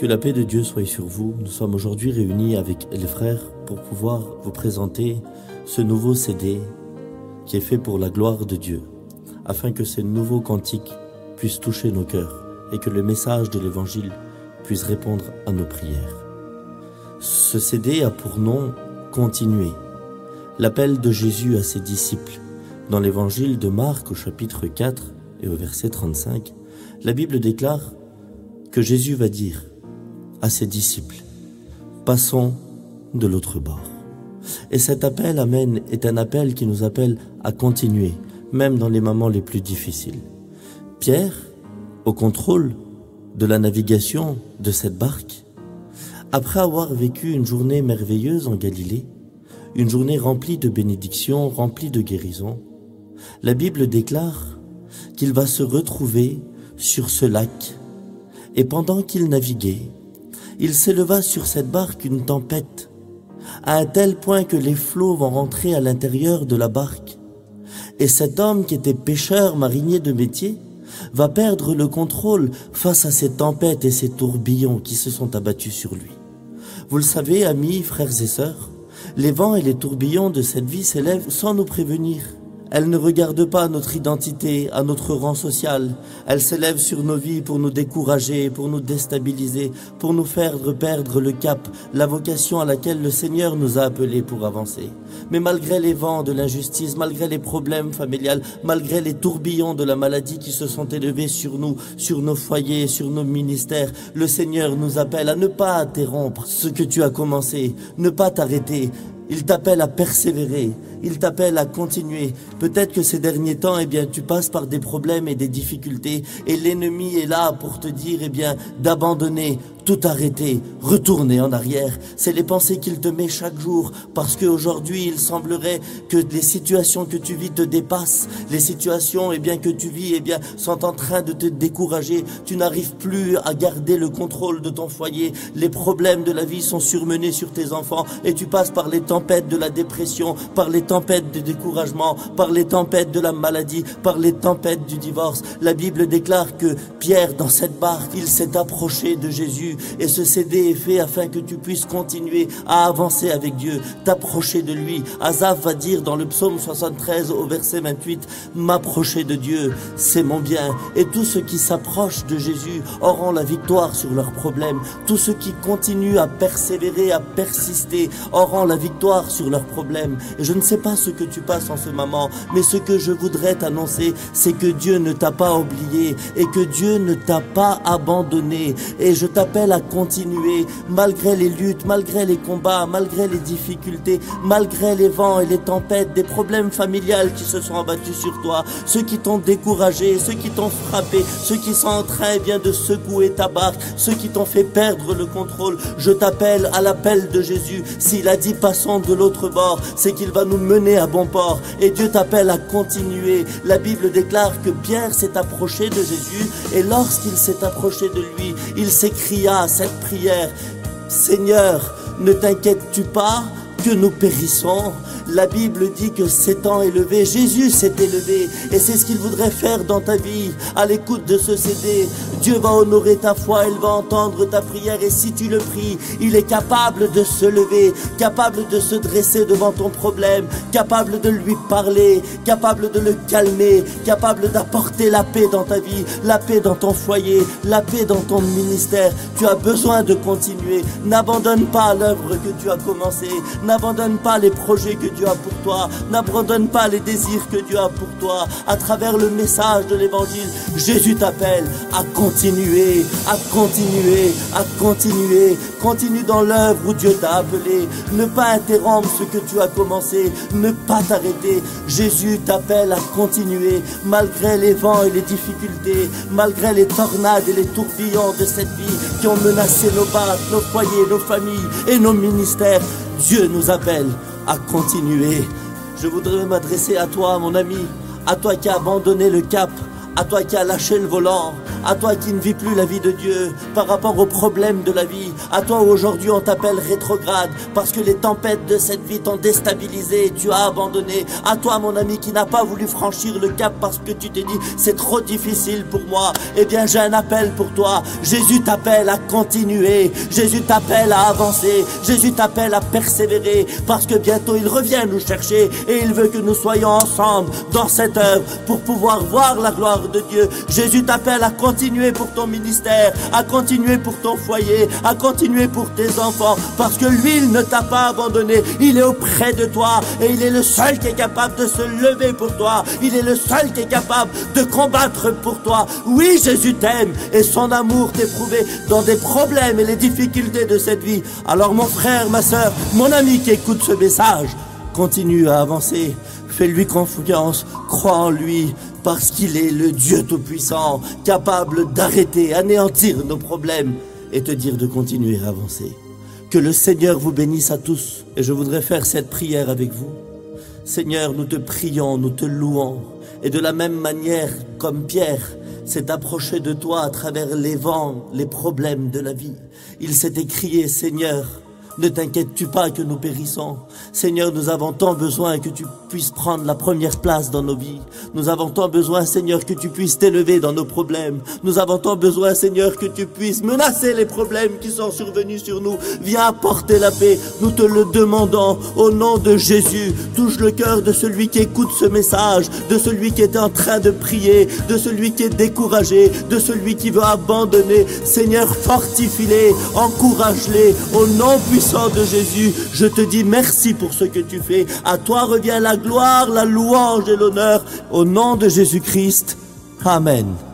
Que la paix de Dieu soit sur vous. Nous sommes aujourd'hui réunis avec les frères pour pouvoir vous présenter ce nouveau CD qui est fait pour la gloire de Dieu, afin que ces nouveaux cantiques puissent toucher nos cœurs et que le message de l'Évangile puisse répondre à nos prières. Ce CD a pour nom « Continuer », l'appel de Jésus à ses disciples. Dans l'Évangile de Marc au chapitre 4 et au verset 35, la Bible déclare que Jésus va dire à ses disciples « Passons de l'autre bord ». Et cet appel, amen, est un appel qui nous appelle à continuer, même dans les moments les plus difficiles. Pierre, au contrôle de la navigation de cette barque, après avoir vécu une journée merveilleuse en Galilée, une journée remplie de bénédictions, remplie de guérisons, la Bible déclare qu'il va se retrouver sur ce lac. Et pendant qu'il naviguait, il s'éleva sur cette barque une tempête, à un tel point que les flots vont rentrer à l'intérieur de la barque. Et cet homme qui était pêcheur, marinier de métier, va perdre le contrôle face à ces tempêtes et ces tourbillons qui se sont abattus sur lui. Vous le savez, amis, frères et sœurs, les vents et les tourbillons de cette vie s'élèvent sans nous prévenir. Elles ne regardent pas à notre identité, à notre rang social. Elles s'élèvent sur nos vies pour nous décourager, pour nous déstabiliser, pour nous faire perdre le cap, la vocation à laquelle le Seigneur nous a appelés pour avancer. Mais malgré les vents de l'injustice, malgré les problèmes familiales, malgré les tourbillons de la maladie qui se sont élevés sur nous, sur nos foyers, sur nos ministères, le Seigneur nous appelle à ne pas interrompre ce que tu as commencé, ne pas t'arrêter. Il t'appelle à persévérer, il t'appelle à continuer. Peut-être que ces derniers temps, tu passes par des problèmes et des difficultés et l'ennemi est là pour te dire, d'abandonner, tout arrêter, retourner en arrière. C'est les pensées qu'il te met chaque jour parce qu'aujourd'hui, il semblerait que les situations que tu vis te dépassent. Les situations, que tu vis, sont en train de te décourager. Tu n'arrives plus à garder le contrôle de ton foyer. Les problèmes de la vie sont surmenés sur tes enfants et tu passes par les tempêtes de la dépression, par les tempêtes du découragement, par les tempêtes de la maladie, par les tempêtes du divorce. La Bible déclare que Pierre, dans cette barque, il s'est approché de Jésus et ce CD est fait afin que tu puisses continuer à avancer avec Dieu, t'approcher de lui. Asaph va dire dans le psaume 73 au verset 28, « M'approcher de Dieu, c'est mon bien. » Et tous ceux qui s'approchent de Jésus auront la victoire sur leurs problèmes. Tous ceux qui continuent à persévérer, à persister, auront la victoire sur leurs problèmes. Et je ne sais pas ce que tu passes en ce moment, mais ce que je voudrais t'annoncer, c'est que Dieu ne t'a pas oublié et que Dieu ne t'a pas abandonné. Et je t'appelle à continuer, malgré les luttes, malgré les combats, malgré les difficultés, malgré les vents et les tempêtes, des problèmes familiales qui se sont abattus sur toi, ceux qui t'ont découragé, ceux qui t'ont frappé, ceux qui sont en train de secouer ta barque, ceux qui t'ont fait perdre le contrôle. Je t'appelle à l'appel de Jésus. S'il a dit passons de l'autre bord, c'est qu'il va nous mener à bon port. Et Dieu t'appelle à continuer. La Bible déclare que Pierre s'est approché de Jésus et lorsqu'il s'est approché de lui, il s'écria cette prière, « Seigneur, ne t'inquiètes-tu pas que nous périssons ?» La Bible dit que s'étant élevé, Jésus s'est élevé et c'est ce qu'il voudrait faire dans ta vie. À l'écoute de ce CD, Dieu va honorer ta foi, il va entendre ta prière et si tu le pries, il est capable de se lever, capable de se dresser devant ton problème, capable de lui parler, capable de le calmer, capable d'apporter la paix dans ta vie, la paix dans ton foyer, la paix dans ton ministère. Tu as besoin de continuer. N'abandonne pas l'œuvre que tu as commencée, n'abandonne pas les projets que Dieu a pour toi, n'abandonne pas les désirs que Dieu a pour toi. À travers le message de l'Évangile, Jésus t'appelle à continuer, à continuer, à continuer. Continue dans l'œuvre où Dieu t'a appelé. Ne pas interrompre ce que tu as commencé, ne pas t'arrêter. Jésus t'appelle à continuer, malgré les vents et les difficultés, malgré les tornades et les tourbillons de cette vie qui ont menacé nos barques, nos foyers, nos familles et nos ministères. Dieu nous appelle à continuer. Je voudrais m'adresser à toi, mon ami, à toi qui as abandonné le cap, à toi qui as lâché le volant, à toi qui ne vis plus la vie de Dieu par rapport aux problèmes de la vie, à toi où aujourd'hui on t'appelle rétrograde parce que les tempêtes de cette vie t'ont déstabilisé, tu as abandonné, à toi mon ami qui n'a pas voulu franchir le cap parce que tu t'es dit c'est trop difficile pour moi, eh bien j'ai un appel pour toi. Jésus t'appelle à continuer, Jésus t'appelle à avancer, Jésus t'appelle à persévérer parce que bientôt il revient nous chercher et il veut que nous soyons ensemble dans cette œuvre pour pouvoir voir la gloire de Dieu. Jésus t'appelle à continuer pour ton ministère, à continuer pour ton foyer, à continuer pour tes enfants parce que lui il ne t'a pas abandonné, il est auprès de toi et il est le seul qui est capable de se lever pour toi, il est le seul qui est capable de combattre pour toi. Oui, Jésus t'aime et son amour t'est prouvé dans des problèmes et les difficultés de cette vie. Alors mon frère, ma soeur, mon ami qui écoute ce message, continue à avancer, fais-lui confiance, crois en lui, parce qu'il est le Dieu Tout-Puissant, capable d'arrêter, anéantir nos problèmes et te dire de continuer à avancer. Que le Seigneur vous bénisse à tous et je voudrais faire cette prière avec vous. Seigneur, nous te prions, nous te louons et de la même manière comme Pierre s'est approché de toi à travers les vents, les problèmes de la vie, il s'est écrié, Seigneur, ne t'inquiètes-tu pas que nous périssons. Seigneur, nous avons tant besoin que tu puisses prendre la première place dans nos vies. Nous avons tant besoin, Seigneur, que tu puisses t'élever dans nos problèmes. Nous avons tant besoin, Seigneur, que tu puisses menacer les problèmes qui sont survenus sur nous. Viens apporter la paix. Nous te le demandons au nom de Jésus. Touche le cœur de celui qui écoute ce message, de celui qui est en train de prier, de celui qui est découragé, de celui qui veut abandonner. Seigneur, fortifie-les, encourage-les au nom puissant de Jésus. Je te dis merci pour ce que tu fais. À toi revient la gloire, la louange et l'honneur au nom de Jésus-Christ. Amen.